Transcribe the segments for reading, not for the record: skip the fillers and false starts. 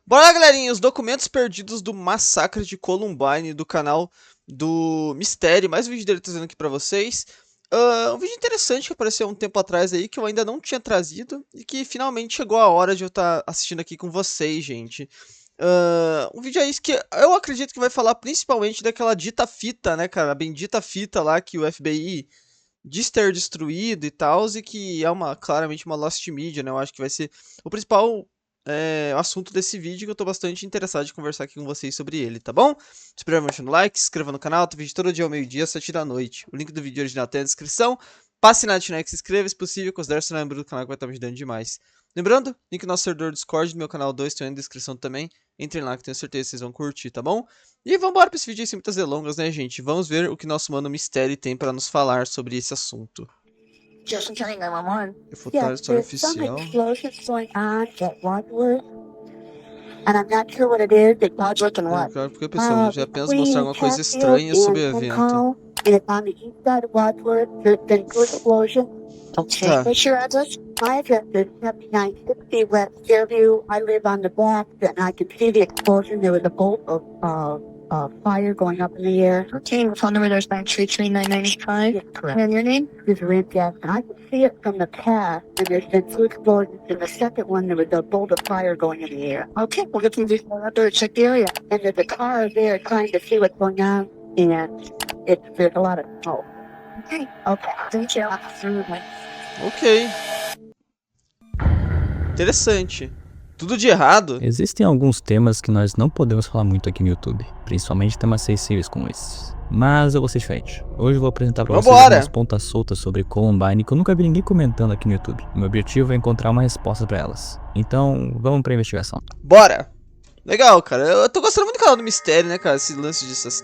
Bora lá, galerinha, os documentos perdidos do massacre de Columbine do canal do Mistério. Mais um vídeo dele trazendo aqui pra vocês. Um vídeo interessante que apareceu há um tempo atrás aí, que eu ainda não tinha trazido. E que finalmente chegou a hora de eu estar assistindo aqui com vocês, gente. Um vídeo aí que eu acredito que vai falar principalmente daquela dita fita, né, cara? A bendita fita lá que o FBI diz ter destruído e tal, e que é claramente uma lost media, né? Eu acho que vai ser o principal assunto desse vídeo, que eu tô bastante interessado em conversar aqui com vocês sobre ele, tá bom? Se puder, deixando no like, se inscreva no canal, tem vídeo todo dia ao meio-dia, 7 da noite. O link do vídeo original tá na descrição. Passe na like, se inscreva, se possível, considere se membro do canal que vai estar me ajudando demais. Lembrando, link no nosso servidor Discord do meu canal 2 tem aí na descrição também. Entrem lá que tenho certeza que vocês vão curtir, tá bom? E vambora pra esse vídeo aí sem muitas delongas, né, gente? Vamos ver o que nosso mano Mistério tem pra nos falar sobre esse assunto. Just telling 911. Refutar a história There's some oficial. explosions going on at Wadsworth, and I'm not sure what it is. It's not looking what. Claro, porque pessoal, já apenas mostrar Between alguma coisa Chatfield estranha sobre o and evento. Hall, and it's on the east side of Wadsworth. There's been two explosions. Okay. Tá. What's your address? My address is 7960 West Fairview. I live on the block, and I could see the explosion. There was a bolt of fire going up in the air. Okay, phone number there's 933-9985. Yes, correct. And your name? This is Rand Jackson. I could see it from the past, and there's been two explosions. In the second one, there was a bolt of fire going in the air. Okay, we'll get some people out there to check the area. And there's a car there trying to see what's going on, and there's a lot of smoke. Okay, thank you. Ok. Interessante. Tudo de errado. Existem alguns temas que nós não podemos falar muito aqui no YouTube, principalmente temas sensíveis como esses. Mas eu vou ser diferente. Hoje eu vou apresentar pra vocês algumas pontas soltas sobre Columbine que eu nunca vi ninguém comentando aqui no YouTube. Meu objetivo é encontrar uma resposta pra elas. Então, vamos pra investigação. Bora! Legal, cara. Eu tô gostando muito do canal do Mistério, né, cara? Esse lance dessas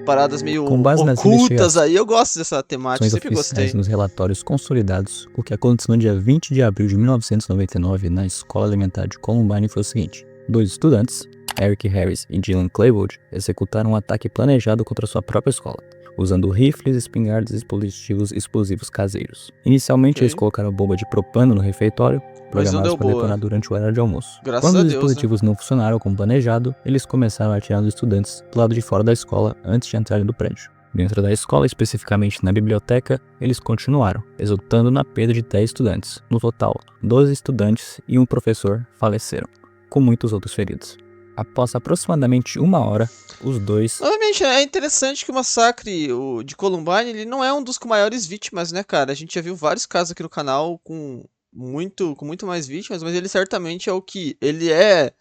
paradas meio Com base nas ocultas aí. Eu gosto dessa temática, sempre oficiais gostei. nos relatórios consolidados, o que aconteceu no dia 20 de abril de 1999 na Escola Elementar de Columbine foi o seguinte: 2 estudantes, Eric Harris e Dylan Klebold, executaram um ataque planejado contra sua própria escola, usando rifles, espingardas e dispositivos explosivos caseiros. Inicialmente, eles colocaram bomba de propano no refeitório, programados para detonar durante o horário de almoço. Quando os dispositivos não funcionaram como planejado, eles começaram a atirar nos estudantes do lado de fora da escola antes de entrarem no prédio. Dentro da escola, especificamente na biblioteca, eles continuaram, resultando na perda de 10 estudantes. No total, 12 estudantes e um professor faleceram, com muitos outros feridos. Após aproximadamente 1 hora, os dois... Novamente, é interessante que o massacre de Columbine, ele não é um dos com maiores vítimas, né, cara? A gente já viu vários casos aqui no canal com muito mais vítimas, mas ele certamente é o que... Ele é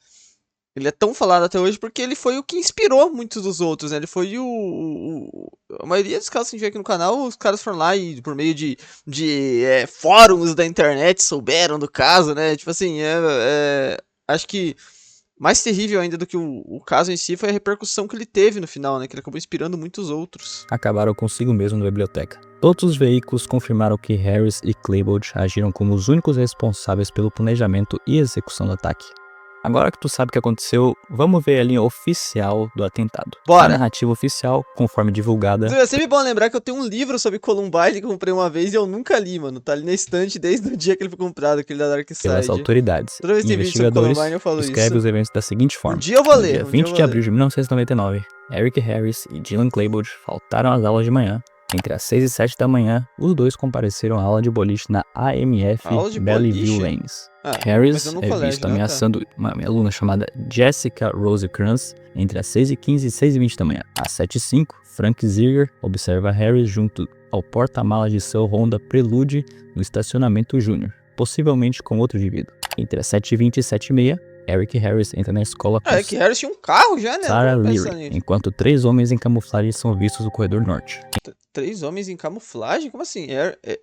tão falado até hoje porque ele foi o que inspirou muitos dos outros, né? Ele foi a maioria dos casos que a gente vê aqui no canal, os caras foram lá e por meio de fóruns da internet souberam do caso, né? Tipo assim, acho que mais terrível ainda do que o caso em si foi a repercussão que ele teve no final, né? Que ele acabou inspirando muitos outros. Acabaram consigo mesmo na biblioteca. Todos os veículos confirmaram que Harris e Klebold agiram como os únicos responsáveis pelo planejamento e execução do ataque. Agora que tu sabe o que aconteceu, vamos ver a linha oficial do atentado. Bora! A narrativa oficial, conforme divulgada... É sempre bom lembrar que eu tenho um livro sobre Columbine que eu comprei uma vez e eu nunca li, mano. Tá ali na estante desde o dia que ele foi comprado, aquele da Dark Side. Pelas autoridades. Toda vez que tem vídeo sobre Columbine eu falo escreve isso. Os eventos da seguinte forma. Um dia eu vou ler. No dia 20 de abril de 1999, Eric Harris e Dylan Klebold faltaram às aulas de manhã. Entre as 6 e 7 da manhã, os dois compareceram à aula de boliche na AMF Bellevue Lanes. Harris é visto ameaçando uma aluna chamada Jessica Rosecrans entre as 6h15 e 6h20 da manhã. Às 7h05, Frank Ziegler observa Harris junto ao porta-malas de seu Honda Prelude no estacionamento Júnior, possivelmente com outro indivíduo. Entre as 7h20 e 7h30, Eric Harris entra na escola com Eric Harris tinha um carro já, né? Sarah Leary, enquanto 3 homens em camuflagem são vistos no corredor norte. 3 homens em camuflagem? Como assim?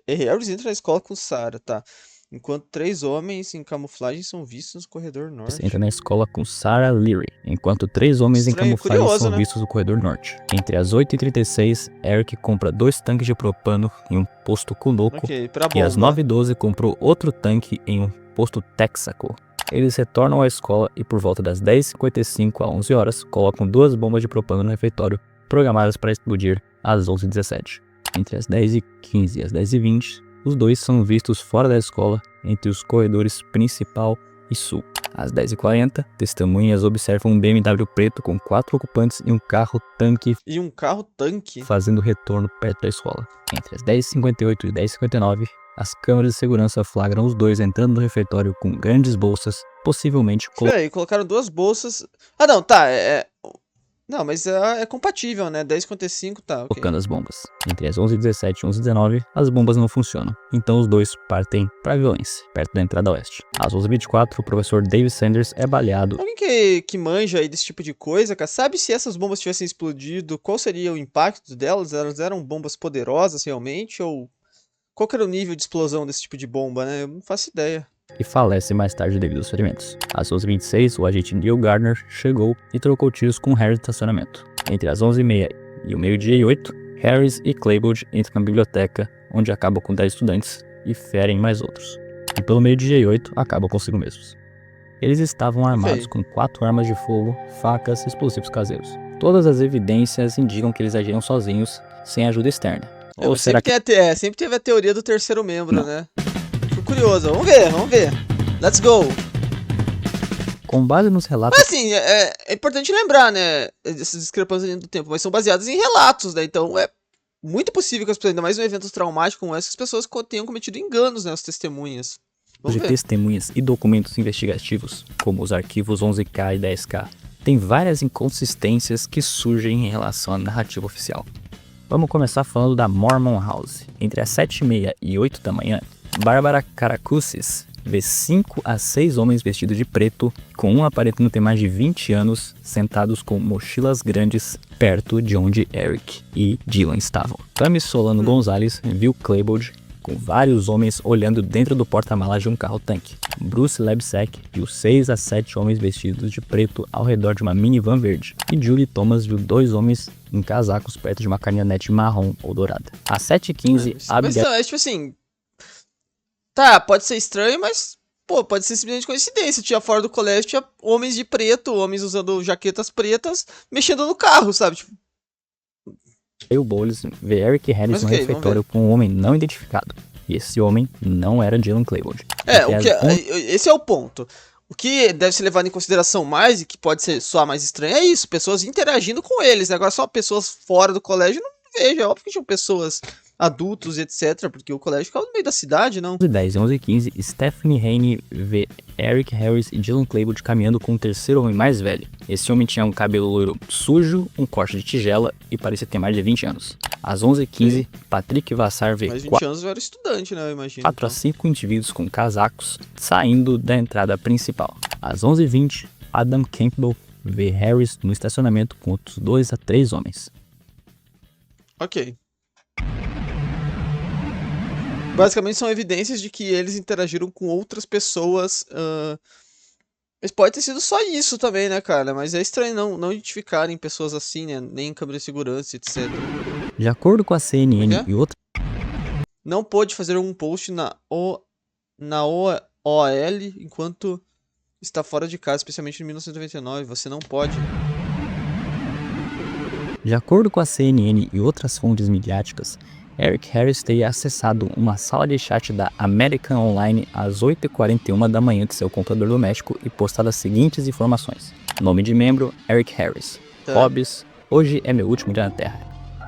Harris entra na escola com Sarah, tá. Enquanto 3 homens em camuflagem são vistos no corredor norte. Entra na escola com Sarah Leary, enquanto 3 homens em camuflagem são vistos no corredor norte. Entre as 8h36, Eric compra 2 tanques de propano em um posto Kunoco, e às 9h12 comprou outro tanque em um posto Texaco. Eles retornam à escola e por volta das 10h55 a 11 horas colocam 2 bombas de propano no refeitório, programadas para explodir às 11h17. Entre as 10h15 e as 10h20, os dois são vistos fora da escola, entre os corredores principal e sul. Às 10h40, testemunhas observam um BMW preto com 4 ocupantes e um carro-tanque E um carro-tanque? fazendo retorno perto da escola. Entre as 10h58 e 10h59, as câmeras de segurança flagram os dois entrando no refeitório com grandes bolsas, possivelmente Peraí, colocaram 2 bolsas... Ah, não, tá, Não, mas é compatível, né? 10,55, tá, ok. colocando as bombas. Entre as 11h17 e 11h19, as bombas não funcionam, então os dois partem pra violência, perto da entrada oeste. Às 11h24, o professor David Sanders é baleado. Alguém que manja aí desse tipo de coisa, cara, sabe se essas bombas tivessem explodido, qual seria o impacto delas? Elas eram bombas poderosas realmente, ou... Qual que era o nível de explosão desse tipo de bomba, né? Eu não faço ideia. E falece mais tarde devido aos ferimentos. Às 11h26, o agente Neil Gardner chegou e trocou tiros com Harris no estacionamento. Entre as 11h30 e o meio-dia e 8, Harris e Clayboard entram na biblioteca, onde acabam com 10 estudantes e ferem mais outros. E pelo meio-dia e 8, acabam consigo mesmos. Eles estavam armados com 4 armas de fogo, facas e explosivos caseiros. Todas as evidências indicam que eles agiram sozinhos, sem ajuda externa. Ou Mas será sempre, que... sempre teve a teoria do terceiro membro, Não. né? Fico curioso, vamos ver. Let's go! Com base nos relatos... Mas assim, é importante lembrar, né? Essas discrepâncias dentro do tempo, mas são baseadas em relatos, né? Então é muito possível que, ainda mais um evento traumático como esse, as pessoas tenham cometido enganos, né? As testemunhas. Vamos de ver. testemunhas e documentos investigativos, como os arquivos 11K e 10K, tem várias inconsistências que surgem em relação à narrativa oficial. Vamos começar falando da Mormon House. Entre as 7h30 e 8 da manhã, Barbara Karakusis vê 5 a 6 homens vestidos de preto, com um aparentando ter mais de 20 anos, sentados com mochilas grandes perto de onde Eric e Dylan estavam. Tammy Solano Gonzalez viu Clayboard com vários homens olhando dentro do porta-malas de um carro-tanque. Bruce Lebsack viu 6 a 7 homens vestidos de preto ao redor de uma minivan verde. E Julie Thomas viu 2 homens em casacos perto de uma caminhonete marrom ou dourada. Às 7h15, Mas Abigail... é tipo assim... Tá, pode ser estranho, mas... Pô, pode ser simplesmente coincidência. Tinha fora do colégio, tinha homens de preto, homens usando jaquetas pretas, mexendo no carro, sabe? Tipo, Bowles vê Eric Harris Mas no ok, refeitório com um homem não identificado. E esse homem não era Dylan Clayboard. esse é o ponto. O que deve ser levado em consideração mais, e que pode ser soar mais estranho, é isso. Pessoas interagindo com eles. Agora só pessoas fora do colégio, não vejo. É óbvio que tinham pessoas... adultos, etc, porque o colégio ficava no meio da cidade, não? 11h10 e 11h15, Stephanie Haney vê Eric Harris e Dylan Clayboard caminhando com um terceiro homem mais velho. Esse homem tinha um cabelo loiro sujo, um corte de tigela e parecia ter mais de 20 anos. Às 11h15, Patrick Vassar vê Mais de 20 anos eu era estudante, né, eu imagino. 4 a 5 indivíduos com casacos saindo da entrada principal. Às 11h20, Adam Campbell vê Harris no estacionamento com outros 2 a 3 homens. Ok. Basicamente são evidências de que eles interagiram com outras pessoas. Mas pode ter sido só isso também, né, cara? Mas é estranho não identificarem pessoas assim, né? Nem em câmera de segurança, etc. De acordo com a CNN e outras... Não pôde fazer um post na OL enquanto está fora de casa, especialmente em 1999. Você não pode. De acordo com a CNN e outras fontes midiáticas, Eric Harris teria acessado uma sala de chat da American Online às 8h41 da manhã de seu computador doméstico e postado as seguintes informações. Nome de membro, Eric Harris. Hobbies, hoje é meu último dia na Terra.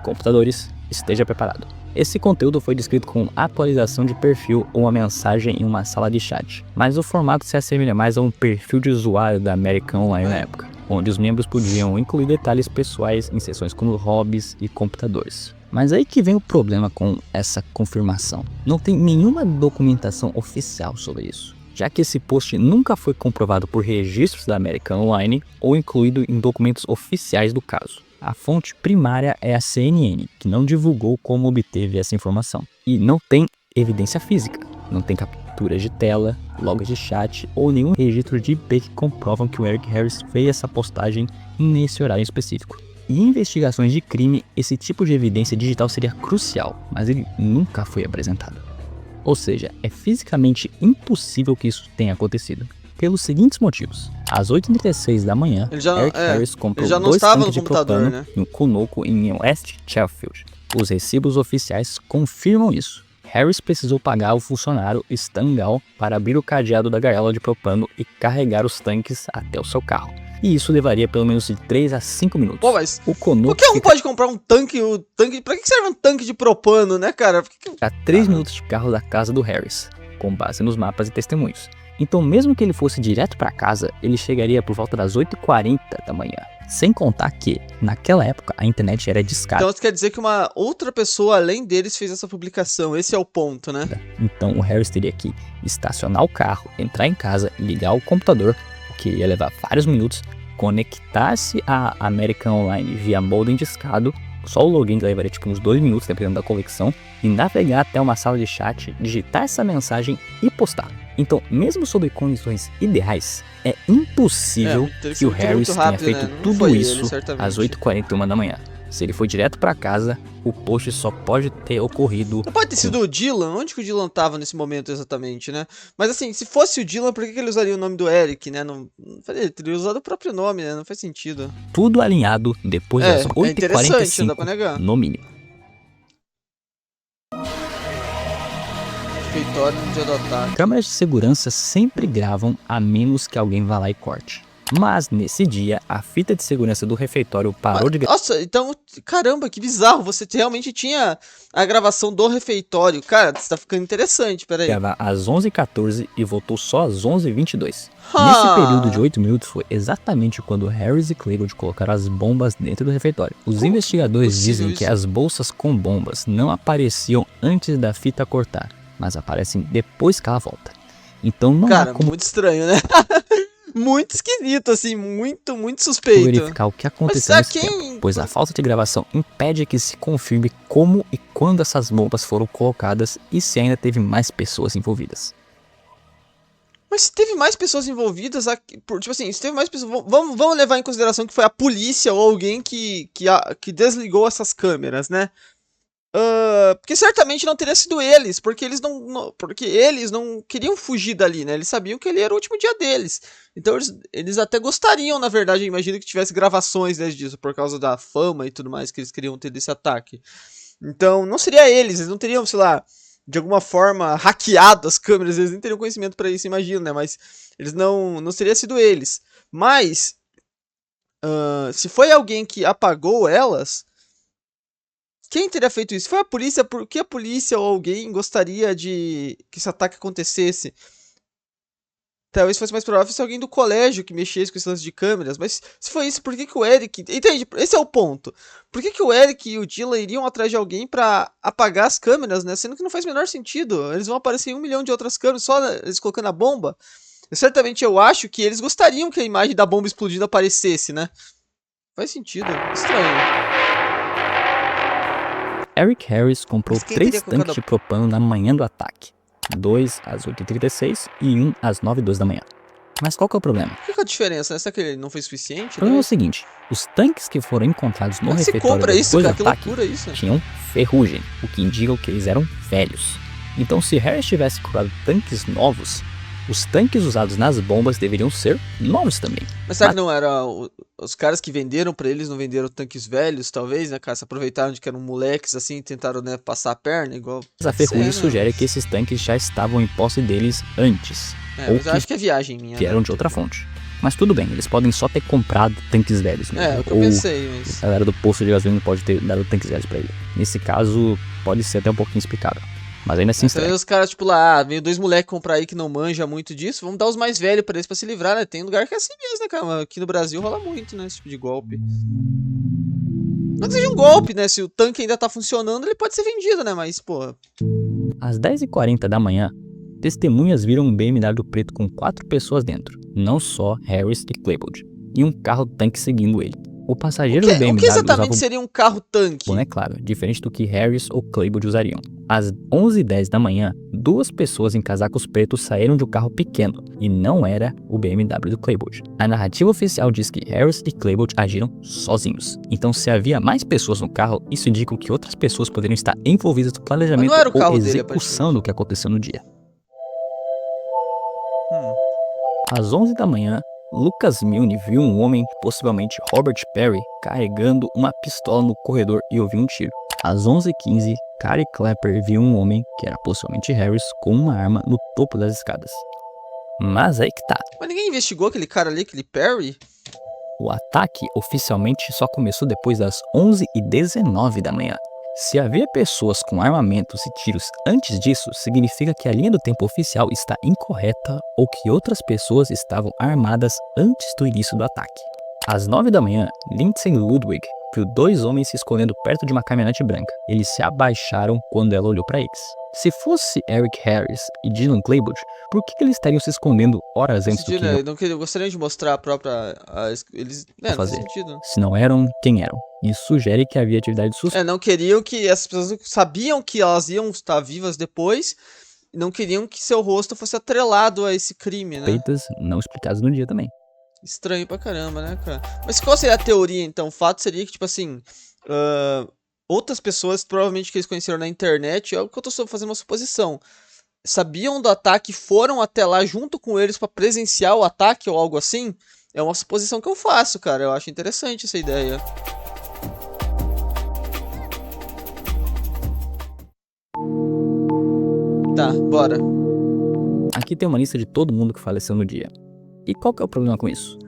Computadores, esteja preparado. Esse conteúdo foi descrito como atualização de perfil ou uma mensagem em uma sala de chat, mas o formato se assemelha mais a um perfil de usuário da American Online na época, onde os membros podiam incluir detalhes pessoais em seções como hobbies e computadores. Mas aí que vem o problema com essa confirmação. Não tem nenhuma documentação oficial sobre isso, já que esse post nunca foi comprovado por registros da American Online ou incluído em documentos oficiais do caso. A fonte primária é a CNN, que não divulgou como obteve essa informação. E não tem evidência física, não tem capturas de tela, logs de chat ou nenhum registro de IP que comprovam que o Eric Harris fez essa postagem nesse horário específico. Em investigações de crime, esse tipo de evidência digital seria crucial, mas ele nunca foi apresentado. Ou seja, é fisicamente impossível que isso tenha acontecido. Pelos seguintes motivos. Às 8h36 da manhã, Eric Harris comprou 2 tanques de propano e um Conoco em West Sheffield. Os recibos oficiais confirmam isso. Harris precisou pagar o funcionário Stangal para abrir o cadeado da gaiola de propano e carregar os tanques até o seu carro. E isso levaria pelo menos de 3 a 5 minutos. Pô, mas O Canuck qualquer um pode comprar um tanque, pra que serve um tanque de propano, né, cara? fica a 3 minutos de carro da casa do Harris, com base nos mapas e testemunhos. Então, mesmo que ele fosse direto para casa, ele chegaria por volta das 8h40 da manhã. Sem contar que, naquela época, a internet era discada. Então isso quer dizer que uma outra pessoa além deles fez essa publicação. Esse é o ponto, né? Então o Harris teria que estacionar o carro, entrar em casa, ligar o computador, o que ia levar vários minutos, conectar-se à American Online via modem discado, só o login levaria tipo uns 2 minutos, dependendo da conexão, e navegar até uma sala de chat, digitar essa mensagem e postar. Então, mesmo sob condições ideais, é impossível que o Harris tenha feito tudo isso às 8h41 da manhã. Se ele foi direto pra casa, o post só pode ter ocorrido... Não pode ter sido o Dylan? Onde que o Dylan tava nesse momento exatamente, né? Mas assim, se fosse o Dylan, por que ele usaria o nome do Eric, né? Não, ele teria usado o próprio nome, né? Não faz sentido. Tudo alinhado depois das 8h45, no mínimo. Refeitório no dia do ataque. Câmeras de segurança sempre gravam a menos que alguém vá lá e corte. Mas nesse dia, a fita de segurança do refeitório parou de gravar. Nossa, então, caramba, que bizarro. Você realmente tinha a gravação do refeitório. Cara, isso tá ficando interessante, peraí. Gravar às 11h14 e voltou só às 11h22. Nesse período de 8 minutos foi exatamente quando Harris e Claiborne colocaram as bombas dentro do refeitório. Os investigadores dizem que as bolsas com bombas não apareciam antes da fita cortar, mas aparecem depois que ela volta. Então não Cara, há como... muito estranho, né? Muito esquisito, assim, muito suspeito. verificar o que aconteceu nesse tempo, pois a falta de gravação impede que se confirme como e quando essas bombas foram colocadas e se ainda teve mais pessoas envolvidas. Mas se teve mais pessoas envolvidas, tipo assim, se teve mais pessoas, vamos levar em consideração que foi a polícia ou alguém que desligou essas câmeras, né? Porque certamente não teria sido eles, porque eles não queriam fugir dali, né? Eles sabiam que ele era o último dia deles. Então eles até gostariam, na verdade, eu imagino que tivesse gravações disso, por causa da fama e tudo mais que eles queriam ter desse ataque. Então não seria eles não teriam, sei lá, de alguma forma hackeado as câmeras, eles nem teriam conhecimento para isso, imagino, né? Mas eles não teria sido eles. Mas se foi alguém que apagou elas, quem teria feito isso? Foi a polícia? Por que a polícia ou alguém gostaria de que esse ataque acontecesse? Talvez fosse mais provável se alguém do colégio que mexesse com esse lance de câmeras. Mas se foi isso, por que o Eric... Entende? Esse é o ponto. Por que o Eric e o Dylan iriam atrás de alguém pra apagar as câmeras, né? Sendo que não faz o menor sentido. Eles vão aparecer em 1 milhão de outras câmeras, só eles colocando a bomba. Certamente eu acho que eles gostariam que a imagem da bomba explodindo aparecesse, né? Faz sentido. Estranho. Eric Harris comprou 3 tanques de propano na manhã do ataque. 2 às 8h36 e 1 às 9h12 da manhã. Mas qual que é o problema? Qual que é a diferença? Será que ele não foi suficiente? O problema é o seguinte, os tanques que foram encontrados no refeitório depois do ataque tinham ferrugem, o que indica que eles eram velhos. Então se Harris tivesse comprado tanques novos, os tanques usados nas bombas deveriam ser novos também. Mas será que não era os caras que venderam pra eles, não venderam tanques velhos, talvez, né, cara? Se aproveitaram de que eram moleques, assim, e tentaram, né, passar a perna, igual... Mas a ferrugem sugere que esses tanques já estavam em posse deles antes. Ou mas eu acho que é viagem minha. Vieram de outra fonte. Mas tudo bem, eles podem só ter comprado tanques velhos mesmo. É o que eu pensei, mas... A galera do posto de gasolina pode ter dado tanques velhos pra ele. Nesse caso, pode ser até um pouquinho explicável. Mas ainda assim estranho. Os caras, tipo lá, veio 2 moleques comprar aí que não manja muito disso, vamos dar os mais velhos pra eles pra se livrar, né? Tem lugar que é assim mesmo, né, cara? Aqui no Brasil rola muito, né, esse tipo de golpe. Não que seja um golpe, né? Se o tanque ainda tá funcionando, ele pode ser vendido, né? Mas, pô... Às 10h40 da manhã, testemunhas viram um BMW preto com 4 pessoas dentro. Não só Harris e Claiborne. E um carro-tanque seguindo ele. O passageiro do BMW o que exatamente seria um carro-tanque? Bom, é claro, diferente do que Harris ou Claiborne usariam. Às 11h10 da manhã, 2 pessoas em casacos pretos saíram de um carro pequeno, e não era o BMW do Claiborne. A narrativa oficial diz que Harris e Claiborne agiram sozinhos. Então, se havia mais pessoas no carro, isso indica que outras pessoas poderiam estar envolvidas no planejamento ou execução do que aconteceu no dia. Às 11 da manhã, Lucas Milne viu um homem, possivelmente Robert Perry, carregando uma pistola no corredor e ouviu um tiro. Às 11h15, Cary Clapper viu um homem, que era possivelmente Harris, com uma arma no topo das escadas. Mas aí que tá. Mas ninguém investigou aquele cara ali, aquele Perry? O ataque oficialmente só começou depois das 11h19 da manhã. Se havia pessoas com armamentos e tiros antes disso, significa que a linha do tempo oficial está incorreta ou que outras pessoas estavam armadas antes do início do ataque. Às 9 da manhã, Lindsay Ludwig viu 2 homens se escondendo perto de uma caminhonete branca. Eles se abaixaram quando ela olhou para eles. Se fosse Eric Harris e Dylan Klebold, por que eles estariam se escondendo horas antes do que Eu gostaria de mostrar a própria... eles... não faz sentido. Se não eram, quem eram? Isso sugere que havia atividade suspeita. Não queriam que as pessoas sabiam que elas iam estar vivas depois, e não queriam que seu rosto fosse atrelado a esse crime, né? Suspeitas não explicadas no dia também. Estranho pra caramba, né, cara? Mas qual seria a teoria, então? O fato seria que, tipo assim, outras pessoas, provavelmente que eles conheceram na internet, é o que eu tô fazendo uma suposição, sabiam do ataque, foram até lá junto com eles pra presenciar o ataque ou algo assim? É uma suposição que eu faço, cara. Eu acho interessante essa ideia. Tá, bora. Aqui tem uma lista de todo mundo que faleceu no dia. E qual que é o problema com isso?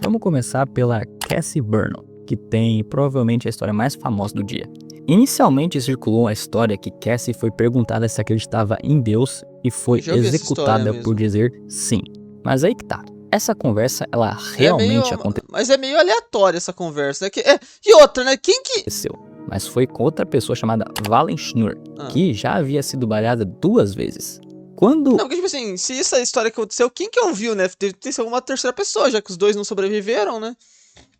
Vamos começar pela Cassie Burnham, que tem provavelmente a história mais famosa do dia. Inicialmente circulou a história que Cassie foi perguntada se acreditava em Deus e foi executada por dizer sim. Mas aí que tá. Essa conversa, ela realmente aconteceu. Mas é meio aleatória essa conversa. E outra, né? Quem que... Mas foi com outra pessoa chamada Valen Schnur, que já havia sido baleada 2 vezes. Quando... Não, porque tipo assim, se essa história aconteceu, quem que ouviu, né? Deve ter sido alguma terceira pessoa, já que os 2 não sobreviveram, né?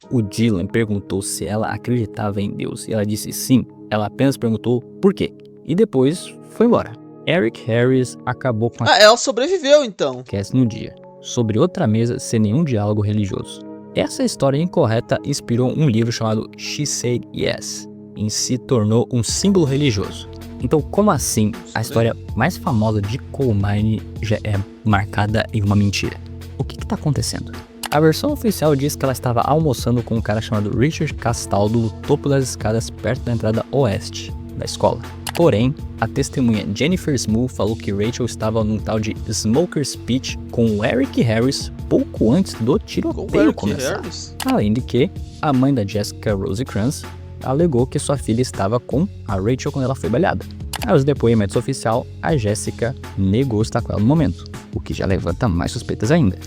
O Dylan perguntou se ela acreditava em Deus e ela disse sim. Ela apenas perguntou por quê. E depois foi embora. Eric Harris acabou com ela sobreviveu então. Cassie no dia, sobre outra mesa sem nenhum diálogo religioso. Essa história incorreta inspirou um livro chamado She Said Yes e se tornou um símbolo religioso. Então, como assim a história mais famosa de Columbine já é marcada em uma mentira? O que está acontecendo? A versão oficial diz que ela estava almoçando com um cara chamado Richard Castaldo no topo das escadas perto da entrada oeste da escola. Porém, a testemunha Jennifer Smoo falou que Rachel estava num tal de Smoker's Pitch com o Eric Harris pouco antes do tiroteio começar. Além de que, a mãe da Jessica Rosecrans alegou que sua filha estava com a Rachel quando ela foi baleada. Aos depoimentos oficiais, a Jessica negou estar com ela no momento, o que já levanta mais suspeitas ainda.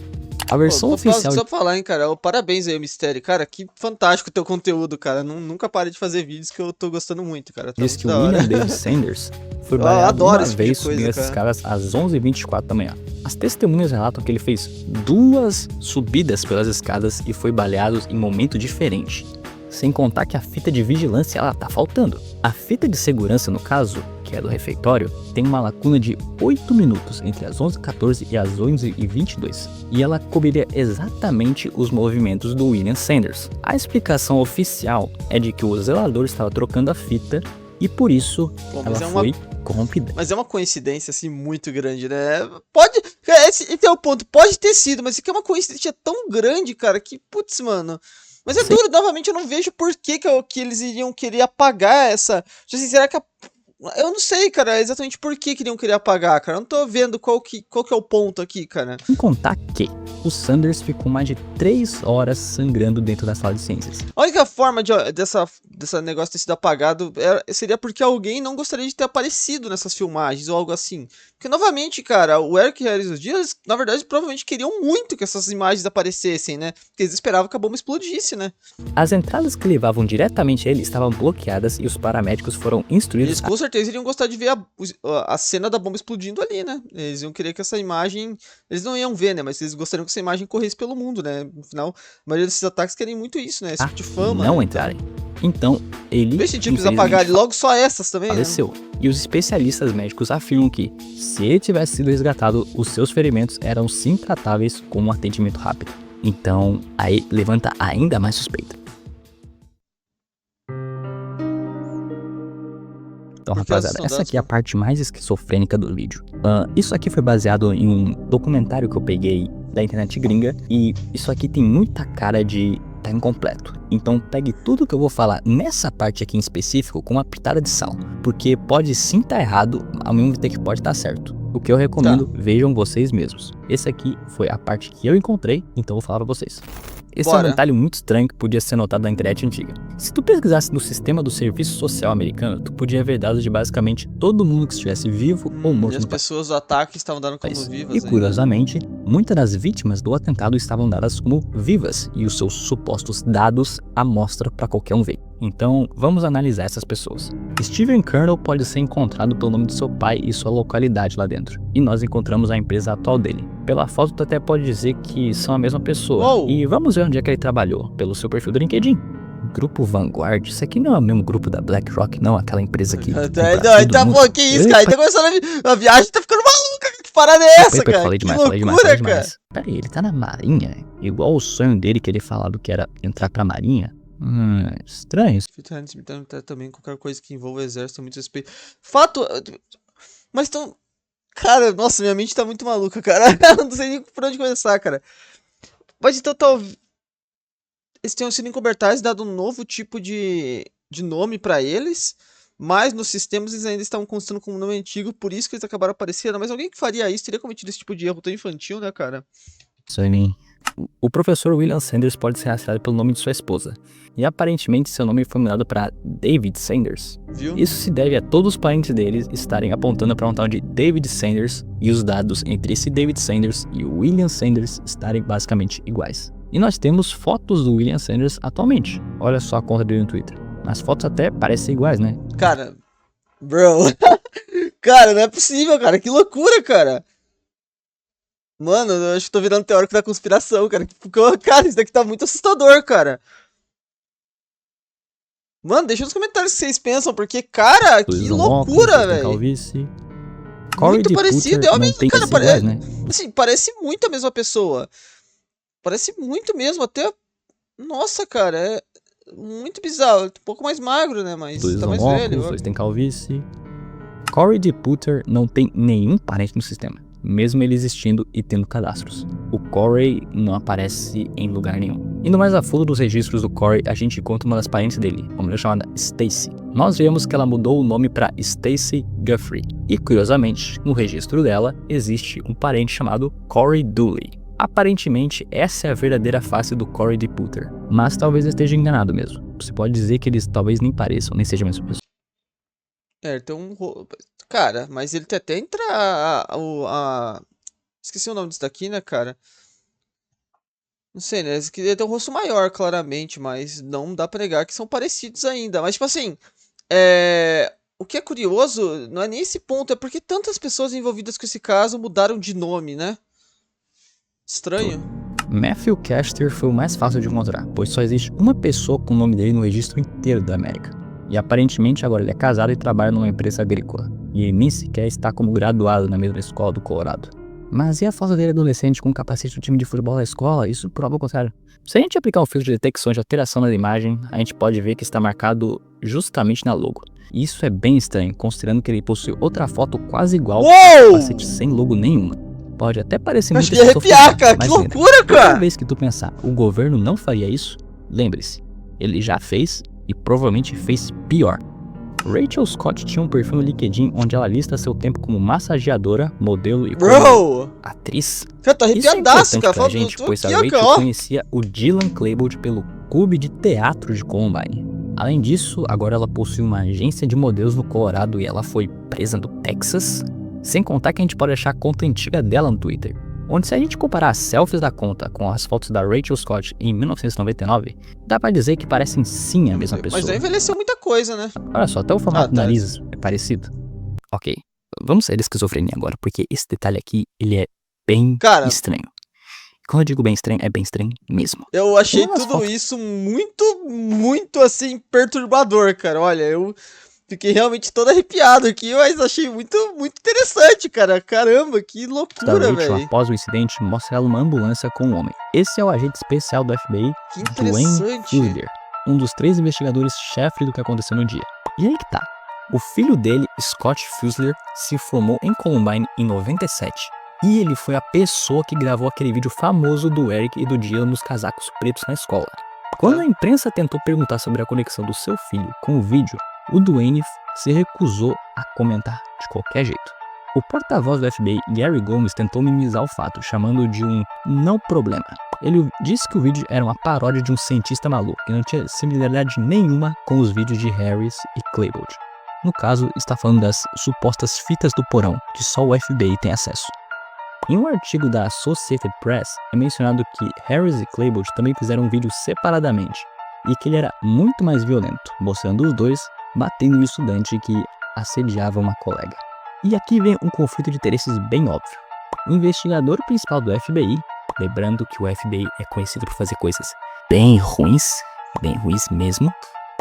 A versão oficial... Só pra falar, hein, cara, parabéns aí, Mistério. Cara, que fantástico o teu conteúdo, cara. Nunca pare de fazer vídeos que eu tô gostando muito, cara. Diz que o William David Sanders foi baleado uma vez subindo essas escadas às 11h24 da manhã. As testemunhas relatam que ele fez 2 subidas pelas escadas e foi baleado em momento diferente. Sem contar que a fita de vigilância, ela tá faltando. A fita de segurança, no caso, que é do refeitório, tem uma lacuna de 8 minutos entre as 11h14 e as 11h22. E ela cobriria exatamente os movimentos do William Sanders. A explicação oficial é de que o zelador estava trocando a fita e por isso ela foi corrompida. Mas é uma coincidência, assim, muito grande, né? Esse é o ponto, pode ter sido, mas isso aqui é uma coincidência tão grande, cara, que, putz, mano... Mas é duro, novamente, eu não vejo por que eles iriam querer apagar essa... Assim, será que eu não sei, cara, exatamente por que iriam querer apagar, cara. Eu não tô vendo qual que é o ponto aqui, cara. Sem contar que o Sanders ficou mais de 3 horas sangrando dentro da sala de ciências. A única forma dessa negócio ter sido apagado seria porque alguém não gostaria de ter aparecido nessas filmagens ou algo assim. Porque, novamente, cara, o Eric Harris e os Dias, na verdade, provavelmente queriam muito que essas imagens aparecessem, né? Porque eles esperavam que a bomba explodisse, né? As entradas que levavam diretamente a ele estavam bloqueadas e os paramédicos foram instruídos... Eles com certeza iriam gostar de ver a cena da bomba explodindo ali, né? Eles iam querer que essa imagem... Eles não iam ver, né? Mas eles gostariam que essa imagem corresse pelo mundo, né? No final, a maioria desses ataques querem muito isso, né? Esse tipo de fama. Não entrarem. Então, ele... Vê se tipo apagar logo só essas também, faleceu. Né? E os especialistas médicos afirmam que, se ele tivesse sido resgatado, os seus ferimentos eram sim tratáveis com um atendimento rápido. Então, aí levanta ainda mais suspeita. Então, rapaziada, essa aqui é a parte mais esquizofrênica do vídeo. Isso aqui foi baseado em um documentário que eu peguei da internet gringa, e isso aqui tem muita cara de tá incompleto. Então pegue tudo que eu vou falar nessa parte aqui em específico com uma pitada de sal, porque pode sim estar errado, ao mesmo tempo que pode estar certo. O que eu recomendo, vejam vocês mesmos. Esse aqui foi a parte que eu encontrei, então eu vou falar pra vocês. Esse é um detalhe muito estranho que podia ser notado na internet antiga. Se tu pesquisasse no sistema do Serviço Social americano, tu podia ver dados de basicamente todo mundo que estivesse vivo ou morto E as no país. pessoas do ataque estavam dando como vivas. E curiosamente, muitas das vítimas do atentado estavam dadas como vivas e os seus supostos dados à mostra para qualquer um ver. Então, vamos analisar essas pessoas. Steven Kernel pode ser encontrado pelo nome de seu pai e sua localidade lá dentro. E nós encontramos a empresa atual dele. Pela foto, tu até pode dizer que são a mesma pessoa. Uou. E vamos ver onde é que ele trabalhou, pelo seu perfil do LinkedIn. Grupo Vanguard, isso aqui não é o mesmo grupo da BlackRock, não, aquela empresa que... Pô, que isso, cara? Tá começando a viagem, tá ficando maluca. Que parada é essa, cara? Falei demais, que loucura, cara. Pera aí, ele tá na marinha? Igual o sonho dele que ele falado que era entrar pra marinha? Estranho. Também qualquer coisa que envolva o exército, muito respeito. Fato... Mas tão... Cara, nossa, minha mente tá muito maluca, cara. Não sei nem por onde começar, cara. Mas então talvez... Eles tenham sido encobertados e dado um novo tipo de nome pra eles, mas nos sistemas eles ainda estavam constando com um nome antigo, por isso que eles acabaram aparecendo. Mas alguém que faria isso teria cometido esse tipo de erro tão infantil, né, cara? Isso aí. O professor William Sanders pode ser rastreado pelo nome de sua esposa, e aparentemente seu nome foi mudado para David Sanders. Viu? Isso se deve a todos os parentes deles estarem apontando para um tal de David Sanders, e os dados entre esse David Sanders e o William Sanders estarem basicamente iguais. E nós temos fotos do William Sanders atualmente. Olha só a conta dele no Twitter. As fotos até parecem iguais, né? Cara, bro. Cara, não é possível, cara. Que loucura, cara. Mano, eu acho que tô virando teórico da conspiração, cara. Cara, isso daqui tá muito assustador, cara. Mano, deixa nos comentários o que vocês pensam, porque, cara, que loucura, velho. Muito parecido, é o mesmo, cara, parece, né? Assim, parece muito a mesma pessoa. Parece muito mesmo, até... Nossa, cara, é muito bizarro. Um pouco mais magro, né, mas tá mais velho. Os dois têm calvície. Corey DePuter não tem nenhum parente no sistema, mesmo ele existindo e tendo cadastros. O Corey não aparece em lugar nenhum. Indo mais a fundo dos registros do Corey, a gente encontra uma das parentes dele, uma mulher chamada Stacy. Nós vemos que ela mudou o nome para Stacy Guthrie. E curiosamente, no registro dela, existe um parente chamado Corey Dooley. Aparentemente, essa é a verdadeira face do Corey DePuter, mas talvez eu esteja enganado mesmo. Você pode dizer que eles talvez nem pareçam, nem sejam a mesma pessoa. Ele tem um... Cara, mas ele tem até Esqueci o nome disso daqui, né, cara? Não sei, né? Ele tem um rosto maior, claramente, mas não dá pra negar que são parecidos ainda. Mas, tipo assim, o que é curioso não é nem esse ponto, é porque tantas pessoas envolvidas com esse caso mudaram de nome, né? Estranho. Matthew Caster foi o mais fácil de encontrar, pois só existe uma pessoa com o nome dele no registro inteiro da América. E aparentemente agora ele é casado e trabalha numa empresa agrícola. E ele nem sequer está como graduado na mesma escola do Colorado. Mas e a foto dele adolescente com o capacete do time de futebol da escola? Isso prova o contrário. Se a gente aplicar um filtro de detecção de alteração na imagem, a gente pode ver que está marcado justamente na logo. E isso é bem estranho, considerando que ele possui outra foto quase igual, com capacete sem logo nenhuma. Pode até parecer muito... Acho que ia arrepiar, cara. Que loucura, cara. Toda vez que tu pensar, o governo não faria isso, lembre-se, ele já fez e provavelmente fez pior. Rachel Scott tinha um perfil no LinkedIn onde ela lista seu tempo como massageadora, modelo e como atriz. Cara, tô arrepiadaço, cara. Pra gente, pois a Rachel conhecia o Dylan Klebold pelo clube de teatro de Columbine. Além disso, agora ela possui uma agência de modelos no Colorado e ela foi presa no Texas. Sem contar que a gente pode achar a conta antiga dela no Twitter, onde se a gente comparar as selfies da conta com as fotos da Rachel Scott em 1999, dá pra dizer que parecem sim a mesma pessoa. Mas já envelheceu muita coisa, né? Olha só, até o formato do nariz é parecido. Ok, vamos sair da esquizofrenia agora, porque esse detalhe aqui, ele é bem estranho. Quando eu digo bem estranho, é bem estranho mesmo. Eu achei tudo isso muito assim, perturbador, cara. Olha, eu... Fiquei realmente todo arrepiado aqui, mas achei muito interessante, cara. Caramba, que loucura, velho. Após o incidente, mostra ela uma ambulância com um homem. Esse é o agente especial do FBI, Dwayne Fusilier, um dos 3 investigadores-chefe do que aconteceu no dia. E aí que tá. O filho dele, Scott Fusilier, se formou em Columbine em 97. E ele foi a pessoa que gravou aquele vídeo famoso do Eric e do Dylan nos casacos pretos na escola. Quando a imprensa tentou perguntar sobre a conexão do seu filho com o vídeo, o Duane se recusou a comentar de qualquer jeito. O porta-voz do FBI, Gary Gomes, tentou minimizar o fato, chamando de um não problema. Ele disse que o vídeo era uma paródia de um cientista maluco, que não tinha similaridade nenhuma com os vídeos de Harris e Klebold. No caso, está falando das supostas fitas do porão, que só o FBI tem acesso. Em um artigo da Associated Press, é mencionado que Harris e Klebold também fizeram um vídeo separadamente, e que ele era muito mais violento, mostrando os dois batendo um estudante que assediava uma colega. E aqui vem um conflito de interesses bem óbvio. O investigador principal do FBI, lembrando que o FBI é conhecido por fazer coisas bem ruins mesmo,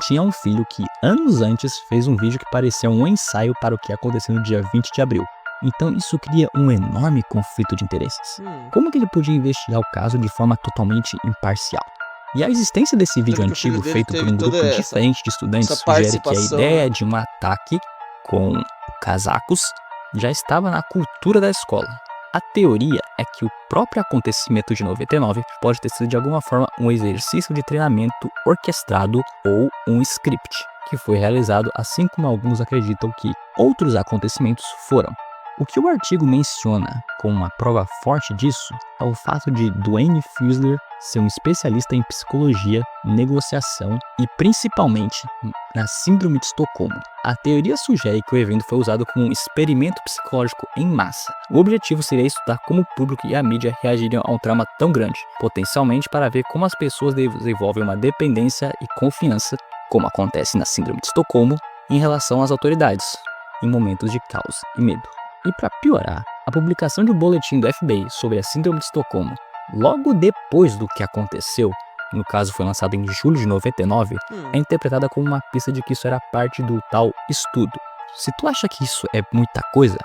tinha um filho que anos antes fez um vídeo que parecia um ensaio para o que ia acontecer no dia 20 de abril. Então isso cria um enorme conflito de interesses. Como que ele podia investigar o caso de forma totalmente imparcial? E a existência desse vídeo antigo feito por um grupo diferente de estudantes sugere que a ideia de um ataque com casacos já estava na cultura da escola. A teoria é que o próprio acontecimento de 99 pode ter sido de alguma forma um exercício de treinamento orquestrado ou um script, que foi realizado assim como alguns acreditam que outros acontecimentos foram. O que o artigo menciona como uma prova forte disso é o fato de Duane Fusler ser um especialista em psicologia, negociação e principalmente na síndrome de Estocolmo. A teoria sugere que o evento foi usado como um experimento psicológico em massa. O objetivo seria estudar como o público e a mídia reagiriam a um trauma tão grande, potencialmente para ver como as pessoas desenvolvem uma dependência e confiança, como acontece na síndrome de Estocolmo, em relação às autoridades, em momentos de caos e medo. E para piorar, a publicação de um boletim do FBI sobre a síndrome de Estocolmo, logo depois do que aconteceu, no caso foi lançado em julho de 99, é interpretada como uma pista de que isso era parte do tal estudo. Se tu acha que isso é muita coisa,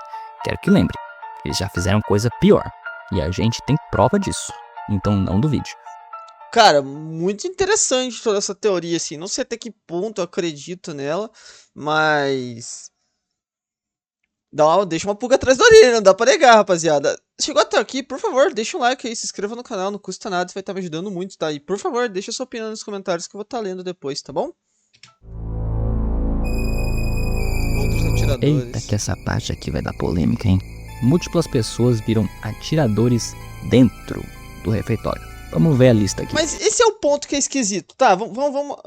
quero que lembre, eles já fizeram coisa pior, e a gente tem prova disso, então não duvide. Cara, muito interessante toda essa teoria, assim, não sei até que ponto eu acredito nela, mas... deixa uma pulga atrás da orelha, não dá pra negar, rapaziada. Chegou até aqui, por favor, deixa um like aí, se inscreva no canal, não custa nada, você vai estar me ajudando muito, tá? E por favor, deixa sua opinião nos comentários que eu vou estar lendo depois, tá bom? Outros atiradores. Eita, que essa parte aqui vai dar polêmica, hein? Múltiplas pessoas viram atiradores dentro do refeitório. Vamos ver a lista aqui. Mas esse é o ponto que é esquisito, tá? Vamos...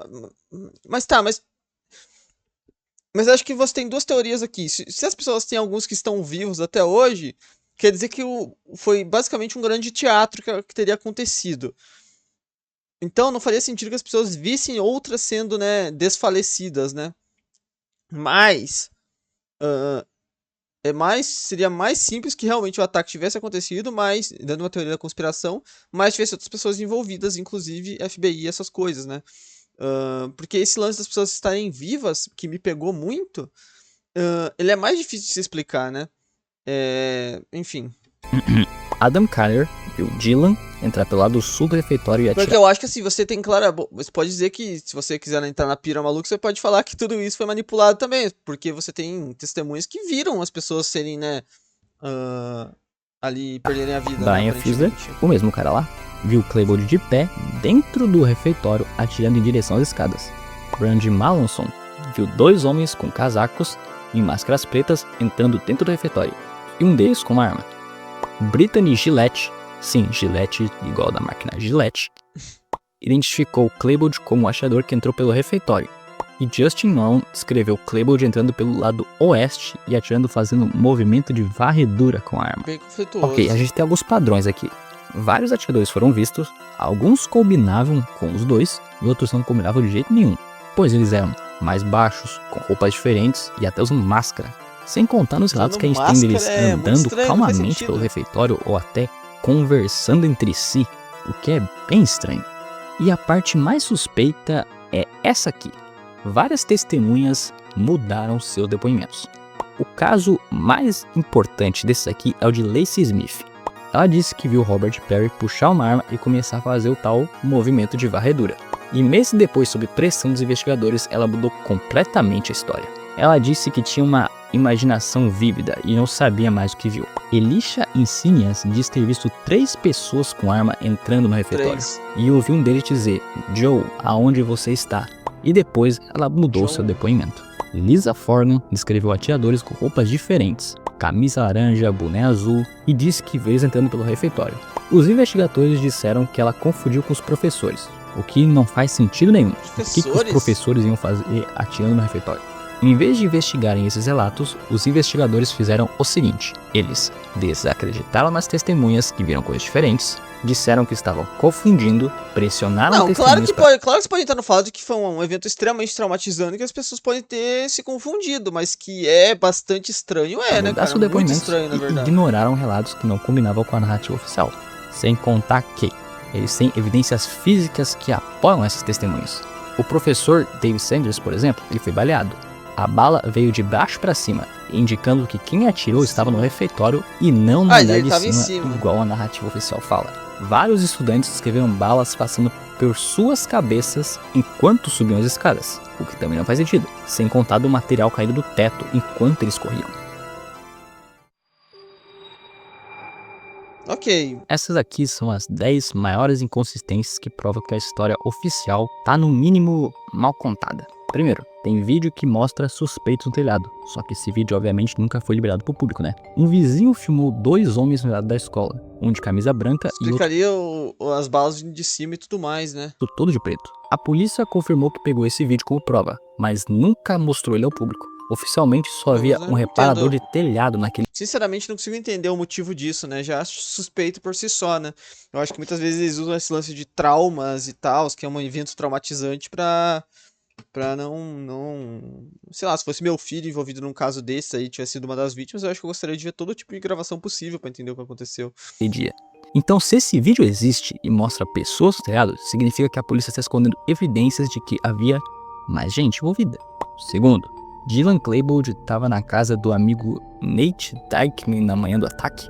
Mas acho que você tem duas teorias aqui. Se as pessoas têm alguns que estão vivos até hoje, quer dizer que foi basicamente um grande teatro que teria acontecido. Então não faria sentido que as pessoas vissem outras sendo, né, desfalecidas, né? Mas seria mais simples que realmente o ataque tivesse acontecido, mas, dando uma teoria da conspiração, mas tivesse outras pessoas envolvidas, inclusive FBI e essas coisas, né? Porque esse lance das pessoas estarem vivas, que me pegou muito, ele é mais difícil de se explicar, né? Enfim. Adam Kyler viu Dylan entrar pelo lado sul do refeitório e atirar. Porque eu acho que assim, você tem claro, você pode dizer que se você quiser entrar na pira maluca, você pode falar que tudo isso foi manipulado também, porque você tem testemunhas que viram as pessoas serem, né, ali perderem a vida. Brian Fusler, o mesmo cara lá, viu Klebold de pé dentro do refeitório atirando em direção às escadas. Brandy Malanson viu dois homens com casacos e máscaras pretas entrando dentro do refeitório, e um deles com uma arma. Brittany Gillette, sim, Gillette igual da máquina Gillette, identificou Klebold como o atirador que entrou pelo refeitório. E Justin Norman descreveu Klebold entrando pelo lado oeste e atirando fazendo um movimento de varredura com a arma. Bem conflituoso. Ok, a gente tem alguns padrões aqui. Vários atiradores foram vistos, alguns combinavam com os dois e outros não combinavam de jeito nenhum, pois eles eram mais baixos, com roupas diferentes e até usando máscara. Sem contar nos relatos que a gente tem deles andando calmamente pelo refeitório ou até conversando entre si, o que é bem estranho. E a parte mais suspeita é essa aqui. Várias testemunhas mudaram seus depoimentos. O caso mais importante desse aqui é o de Lacey Smith. Ela disse que viu Robert Perry puxar uma arma e começar a fazer o tal movimento de varredura. E meses depois, sob pressão dos investigadores, ela mudou completamente a história. Ela disse que tinha uma imaginação vívida e não sabia mais o que viu. Elisha Insignias diz ter visto 3 pessoas com arma entrando no refeitório. 3. E ouviu um deles dizer, Joe, aonde você está? E depois ela mudou Joe. seu depoimento. Lisa Forgan descreveu atiradores com roupas diferentes, camisa laranja, boné azul, e disse que vê eles entrando pelo refeitório. Os investigadores disseram que ela confundiu com os professores, o que não faz sentido nenhum. O que os professores iam fazer atirando no refeitório? Em vez de investigarem esses relatos, os investigadores fizeram o seguinte: eles desacreditaram nas testemunhas que viram coisas diferentes, disseram que estavam confundindo, pressionaram Não, testemunhas claro que você pode entrar no fato de que foi um evento extremamente traumatizante e que as pessoas podem ter se confundido, mas que é bastante estranho, né, mudar cara? seu Muito depoimento estranho, na e verdade. ignoraram relatos que não combinavam com a narrativa oficial. Sem contar que eles têm evidências físicas que apoiam essas testemunhas. O professor David Sanders, por exemplo, ele foi baleado. A bala veio de baixo para cima, indicando que quem atirou estava no refeitório e não no andar ele de tava em cima, cima. igual a narrativa oficial fala. Vários estudantes escreveram balas passando por suas cabeças enquanto subiam as escadas, o que também não faz sentido, sem contar do material caído do teto enquanto eles corriam. Ok. Essas aqui são as 10 maiores inconsistências que provam que a história oficial tá no mínimo mal contada. Primeiro, tem vídeo que mostra suspeitos no telhado, só que esse vídeo obviamente nunca foi liberado pro público, né? Um vizinho filmou 2 homens no telhado da escola, um de camisa branca e outro Explicaria as balas vindo de cima e tudo mais, né? todo de preto. A polícia confirmou que pegou esse vídeo como prova, mas nunca mostrou ele ao público. Oficialmente só havia Mas eu um não reparador entendo. de telhado naquele Sinceramente, não consigo entender o motivo disso, né? Já acho suspeito por si só, né? Eu acho que muitas vezes eles usam esse lance de traumas e tal, que é um evento traumatizante pra não... Sei lá, se fosse meu filho envolvido num caso desse aí, tivesse sido uma das vítimas, eu acho que eu gostaria de ver todo tipo de gravação possível pra entender o que aconteceu. dia. Então, se esse vídeo existe e mostra pessoas no telhado, significa que a polícia está escondendo evidências de que havia mais gente envolvida. Segundo, Dylan Klebold estava na casa do amigo Nate Dyckman na manhã do ataque.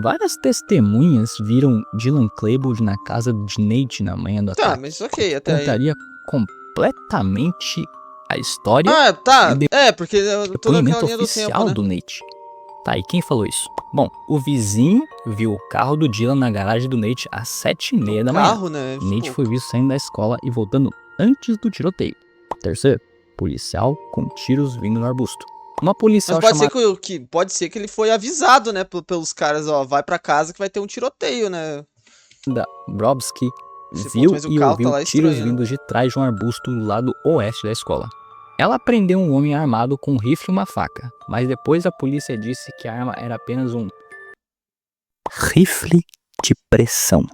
Várias testemunhas viram Dylan Klebold na casa de Nate na manhã do Tá, ataque. mas ok, até aí. Contaria completamente a história Ah, tá. e É, porque toda aquela depoimento linha do oficial tempo, né? do Nate. Tá, e quem falou isso? Bom, o vizinho viu o carro do Dylan na garagem do Nate às 7h30 da manhã. Carro, né? Nate Tipo, foi visto saindo da escola e voltando antes do tiroteio. Terceiro, policial com tiros vindo no arbusto. Uma policial mas pode chamada ser pode ser que ele foi avisado, né, pelos caras, ó, vai pra casa que vai ter um tiroteio, né? Brobski Esse viu ponto, mas o e carro ouviu tá lá tiros estranho, né? vindos de trás de um arbusto do lado oeste da escola. Ela prendeu um homem armado com um rifle e uma faca, mas depois a polícia disse que a arma era apenas um rifle de pressão.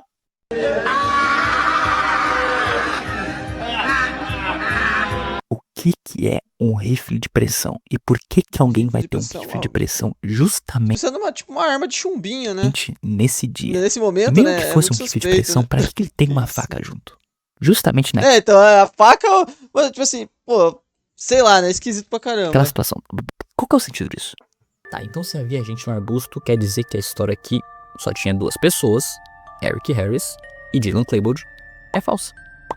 O que é um rifle de pressão? E por que alguém vai ter um rifle de pressão justamente Sendo uma arma de chumbinho, né? nesse dia? Nesse momento, Mesmo né? que É fosse muito um rifle de suspeito, pressão, né? pra que ele tem uma Isso. faca junto? Justamente naquela É, então a faca, mano, tipo assim, pô, sei lá, né? Esquisito pra caramba. situação. Qual que é o sentido disso? Tá, então se havia gente no arbusto, quer dizer que a história aqui só tinha 2 pessoas, Eric Harris e Dylan Klebold, é falsa.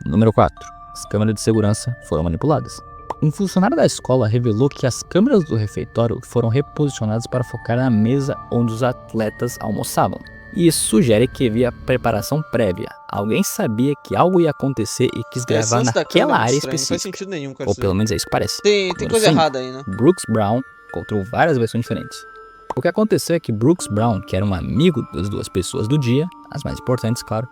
Número 4. As câmeras de segurança foram manipuladas. Um funcionário da escola revelou que as câmeras do refeitório foram reposicionadas para focar na mesa onde os atletas almoçavam. E isso sugere que havia preparação prévia. Alguém sabia que algo ia acontecer e quis Esse gravar lance da naquela câmera é área estranho, não faz específica. sentido nenhum, cara. Ou isso aí. pelo menos é isso que parece. Tem Número coisa 5. errada aí, né? Brooks Brown encontrou várias versões diferentes. O que aconteceu é que Brooks Brown, que era um amigo das 2 pessoas do dia, as mais importantes, claro,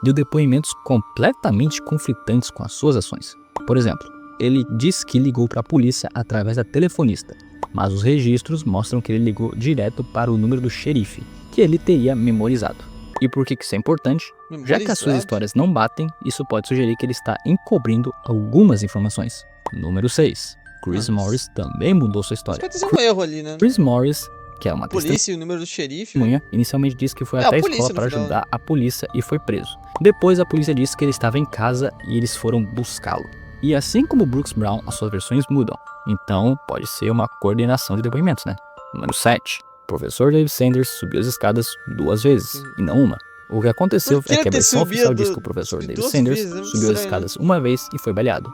deu depoimentos completamente conflitantes com as suas ações. Por exemplo, ele disse que ligou para a polícia através da telefonista, mas os registros mostram que ele ligou direto para o número do xerife, que ele teria memorizado. E por que isso é importante? Já que as suas Memorizado? histórias não batem, isso pode sugerir que ele está encobrindo algumas informações. Número 6. Chris Mas- Morris também mudou sua Mas história. pode ser um erro ali, né? Chris Morris, que é uma Polícia e o número do xerife. testemunha, inicialmente disse que foi É, até a a polícia, escola no para final, ajudar a polícia e foi preso. Depois a polícia disse que ele estava em casa e eles foram buscá-lo. E assim como Brooks Brown, as suas versões mudam. Então pode ser uma coordenação de depoimentos, né? Número 7. O professor David Sanders subiu as escadas 2 vezes, e não uma. O que aconteceu Por que é que a ter versão oficial subido diz que o professor David 2 Sanders vezes? É muito subiu as estranho, né? escadas uma vez e foi baleado.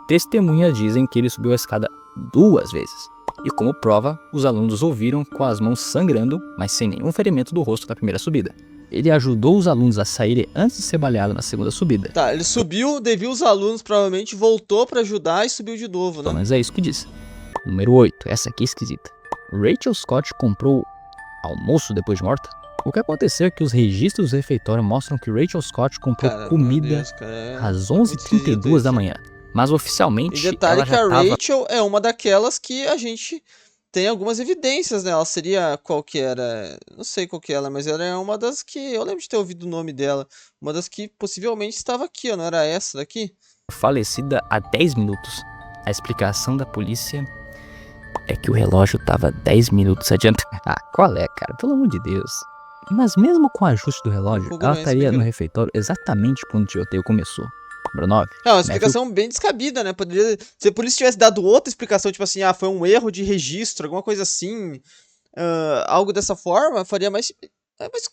Testemunhas dizem que ele subiu a escada 2 vezes. E como prova, os alunos ouviram com as mãos sangrando, mas sem nenhum ferimento do rosto da primeira subida. Ele ajudou os alunos a saírem antes de ser baleado na segunda subida. Tá, ele subiu, deviu os alunos, provavelmente voltou pra ajudar e subiu de novo, né? Pelo menos é isso que diz. Número 8. Essa aqui é esquisita. Rachel Scott comprou almoço depois de morta? O que aconteceu é que os registros do refeitório mostram que Rachel Scott comprou Cara, meu comida Deus, cara, às muito esquisito 11h32 isso. da manhã. Mas E oficialmente detalhe ela que já a estava... Rachel é uma daquelas que a gente tem algumas evidências, né? Ela seria qual que era? Não sei qual que era, mas ela é uma das que eu lembro de ter ouvido o nome dela. Uma das que possivelmente estava aqui, ó, não era essa daqui? falecida há 10 minutos. A explicação da polícia é que o relógio estava 10 minutos adiantado. Ah, qual é, cara? Pelo amor de Deus. Mas mesmo com o ajuste do relógio, Google ela não estaria no explica. refeitório exatamente quando o tiroteio começou. Número 9. É uma explicação bem descabida, né? Poderia, se a polícia tivesse dado outra explicação, tipo assim, ah, foi um erro de registro, alguma coisa assim, algo dessa forma, faria mais. Mas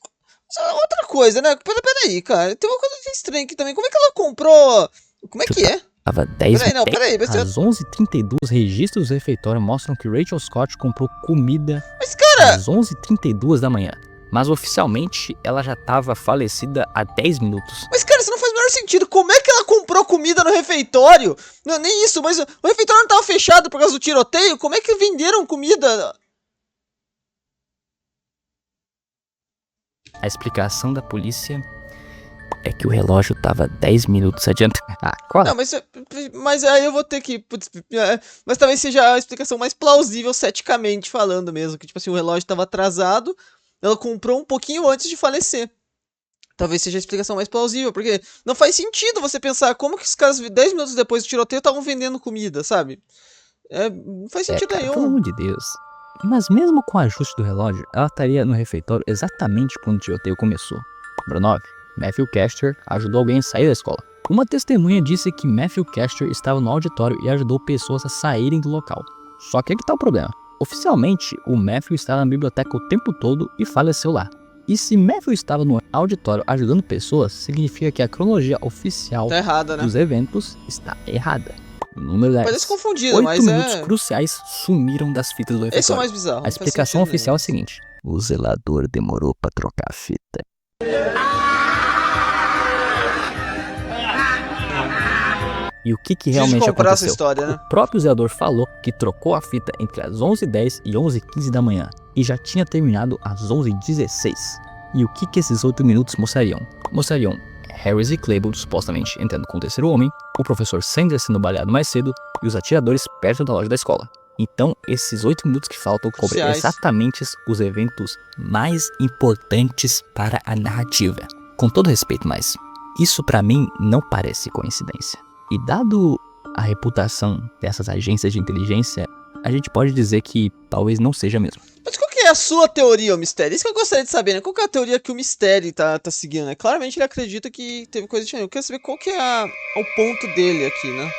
outra coisa, né? Peraí, cara. Tem uma coisa estranha aqui também. Como é que ela comprou? Como é que é? Tava 10 Peraí, não, peraí. Às 11h32, registros do refeitório mostram que Rachel Scott comprou comida Mas, cara, às 11h32 da manhã. Mas oficialmente ela já estava falecida há 10 minutos. isso não faz o menor sentido. Como é que ela comprou comida no refeitório? Não, nem isso, mas o refeitório não tava fechado por causa do tiroteio? Como é que venderam comida? A explicação da polícia é que o relógio tava 10 minutos adiantado. Ah, qual? Não, mas aí eu vou ter que. Mas talvez seja a explicação mais plausível, ceticamente falando mesmo. Que, tipo assim, o relógio tava atrasado, ela comprou um pouquinho antes de falecer. Talvez seja a explicação mais plausível, porque não faz sentido você pensar como que os caras, 10 minutos depois do tiroteio, estavam vendendo comida, sabe? Não faz sentido Cara, nenhum. pelo amor de Deus. Mas mesmo com o ajuste do relógio, ela estaria no refeitório exatamente quando o tiroteio começou. Número 9. Matthew Caster ajudou alguém a sair da escola. Uma testemunha disse que Matthew Caster estava no auditório e ajudou pessoas a saírem do local. Só que aqui tá o problema. Oficialmente, o Matthew estava na biblioteca o tempo todo e faleceu lá. E se Matthew estava no auditório ajudando pessoas, significa que a cronologia oficial Tá errada, né? dos eventos está errada. Número 10. Pode ser confundido, 8 mas minutos cruciais sumiram das fitas do refeitório. Esse é o mais bizarro. A não faz explicação sentido oficial é a nenhum. seguinte: o zelador demorou pra trocar a fita. E o que Difícil de realmente comprar essa aconteceu? história, né? O próprio zelador falou que trocou a fita entre as 11h10 e 11h15 da manhã e já tinha terminado às 11h16. E o que esses 8 minutos mostrariam? Mostrariam Harris e Claiborne supostamente entrando com o terceiro homem, o professor Sanders sendo baleado mais cedo e os atiradores perto da loja da escola. Então, esses 8 minutos que faltam cobrem Cruciais. exatamente os eventos mais importantes para a narrativa. Com todo respeito, mas isso pra mim não parece coincidência. E dado a reputação dessas agências de inteligência, a gente pode dizer que talvez não seja mesmo. Mas qual que é a sua teoria, o Mistério? Isso que eu gostaria de saber, né? Qual que é a teoria que o Mistério tá seguindo, né? Claramente ele acredita que teve coisa diferente. Eu quero saber qual que é o ponto dele aqui, né?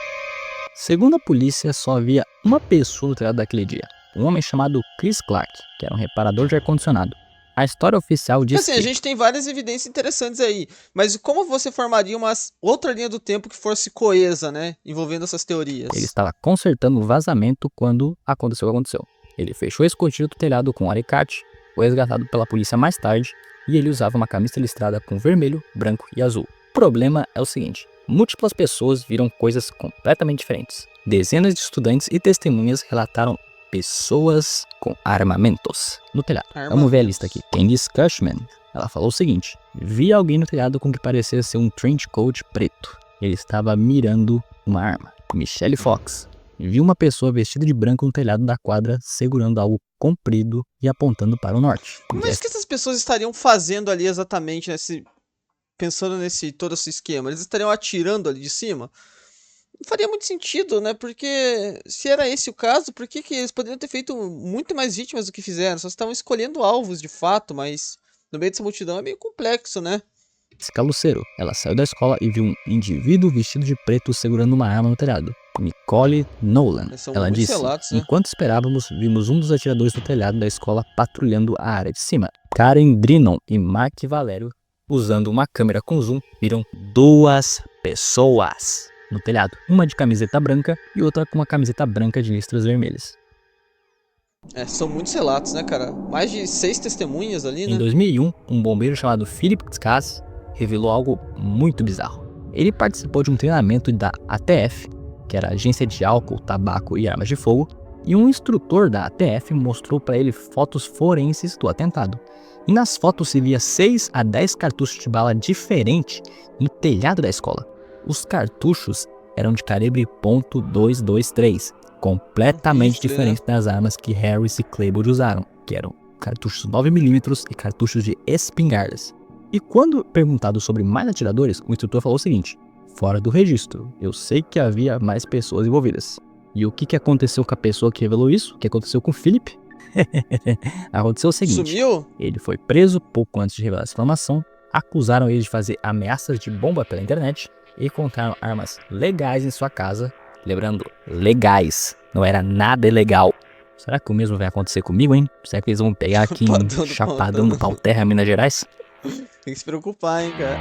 Segundo a polícia, só havia uma pessoa no telhado daquele dia. Um homem chamado Chris Clark, que era um reparador de ar-condicionado. A história oficial Porque diz assim, que... a gente tem várias evidências interessantes aí. Mas como você formaria uma outra linha do tempo que fosse coesa, né? Envolvendo essas teorias? Ele estava consertando o vazamento quando aconteceu o que aconteceu. Ele fechou a escotilha do telhado com um alicate, foi resgatado pela polícia mais tarde e ele usava uma camisa listrada com vermelho, branco e azul. O problema é o seguinte: múltiplas pessoas viram coisas completamente diferentes. Dezenas de estudantes e testemunhas relataram pessoas com armamentos no telhado. Vamos ver a lista aqui. Candice Cushman, ela falou o seguinte: vi alguém no telhado com o que parecia ser um trench coat preto. Ele estava mirando uma arma. Michelle Fox, vi uma pessoa vestida de branco no telhado da quadra segurando algo comprido e apontando para o norte. Mas o que essas pessoas estariam fazendo ali exatamente, pensando nesse todo esse esquema? Eles estariam atirando ali de cima? Não faria muito sentido, né? Porque se era esse o caso, por que eles poderiam ter feito muito mais vítimas do que fizeram? Só estavam escolhendo alvos de fato, mas no meio dessa multidão é meio complexo, né? Jessica Lucero, ela saiu da escola e viu um indivíduo vestido de preto segurando uma arma no telhado. Nicole Nolan, Eles são ela muitos disse: relatos, né? enquanto esperávamos, vimos um dos atiradores do telhado da escola patrulhando a área de cima. Karen Drinon e Mark Valério, usando uma câmera com zoom, viram duas pessoas no telhado, uma de camiseta branca e outra com uma camiseta branca de listras vermelhas. É, são muitos relatos, né, cara? Mais de 6 testemunhas ali, Em né? 2001, um bombeiro chamado Philip Skaz revelou algo muito bizarro. Ele participou de um treinamento da ATF, que era a Agência de Álcool, Tabaco e Armas de Fogo, e um instrutor da ATF mostrou para ele fotos forenses do atentado. E nas fotos se via 6 a 10 cartuchos de bala diferentes no telhado da escola. Os cartuchos eram de calibre .223, completamente Rifle, né? diferente das armas que Harris e Claiborne usaram, que eram cartuchos 9mm e cartuchos de espingardas. E quando perguntado sobre mais atiradores, o instrutor falou o seguinte: fora do registro, eu sei que havia mais pessoas envolvidas. E o que aconteceu com a pessoa que revelou isso? O que aconteceu com o Philip? Aconteceu o seguinte: Sumiu? ele foi preso pouco antes de revelar essa informação, acusaram ele de fazer ameaças de bomba pela internet e encontraram armas legais em sua casa. Lembrando, legais, não era nada ilegal. Será que o mesmo vai acontecer comigo, hein? Será que eles vão pegar aqui em Padrão do Chapadão do Pau Terra, Minas Gerais? Tem que se preocupar, hein, cara.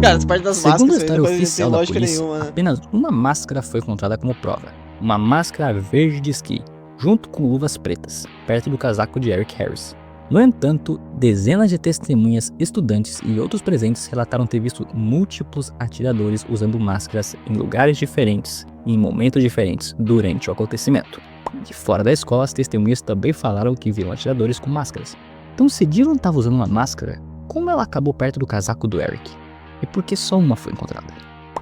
Cara, essa parte das Segundo a máscaras aí história não tem oficial da lógica polícia, nenhuma, né? apenas uma máscara foi encontrada como prova. Uma máscara verde de esqui, junto com luvas pretas, perto do casaco de Eric Harris. No entanto, dezenas de testemunhas, estudantes e outros presentes relataram ter visto múltiplos atiradores usando máscaras em lugares diferentes e em momentos diferentes durante o acontecimento. De fora da escola, as testemunhas também falaram que viram atiradores com máscaras. Então, se Dylan estava usando uma máscara, como ela acabou perto do casaco do Eric? E por que só uma foi encontrada?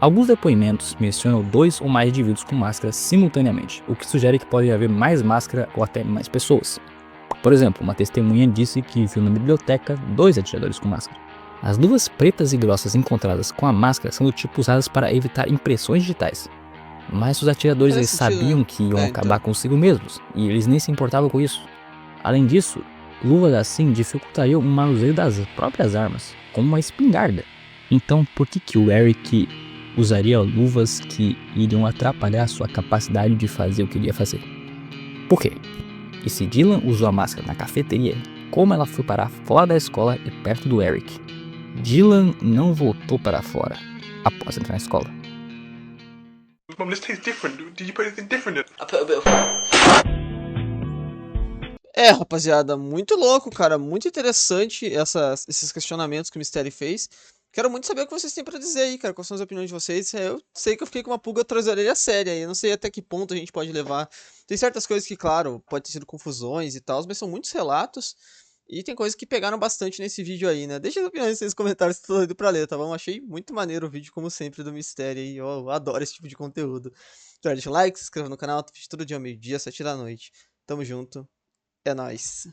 Alguns depoimentos mencionam 2 ou mais indivíduos com máscaras simultaneamente, o que sugere que pode haver mais máscara ou até mais pessoas. Por exemplo, uma testemunha disse que viu na biblioteca 2 atiradores com máscara. As luvas pretas e grossas encontradas com a máscara são do tipo usadas para evitar impressões digitais. Mas os atiradores Faz eles sentido, sabiam né? que iam É, acabar então. consigo mesmos, e eles nem se importavam com isso. Além disso, luvas assim dificultariam o manuseio das próprias armas, como uma espingarda. Então, por que o Eric usaria luvas que iriam atrapalhar sua capacidade de fazer o que ele ia fazer? Por quê? E se Dylan usou a máscara na cafeteria, como ela foi parar fora da escola e perto do Eric? Dylan não voltou para fora após entrar na escola. Mum, this tastes different. Did you put anything different in? I put a bit of É, rapaziada, muito louco, cara. Muito interessante esses questionamentos que o Mistério fez. Quero muito saber o que vocês têm pra dizer aí, cara. Quais são as opiniões de vocês? Eu sei que eu fiquei com uma pulga atrás da orelha séria aí. Eu não sei até que ponto a gente pode levar. Tem certas coisas que, claro, pode ter sido confusões e tal, mas são muitos relatos. E tem coisas que pegaram bastante nesse vídeo aí, né? Deixa as opiniões nos comentários se tô doido pra ler, tá bom? Achei muito maneiro o vídeo, como sempre, do Mistério aí. Eu adoro esse tipo de conteúdo. Então, deixa um like, se inscreva no canal. Tô vídeo todo dia, meio-dia, 7 da noite. Tamo junto. É nóis.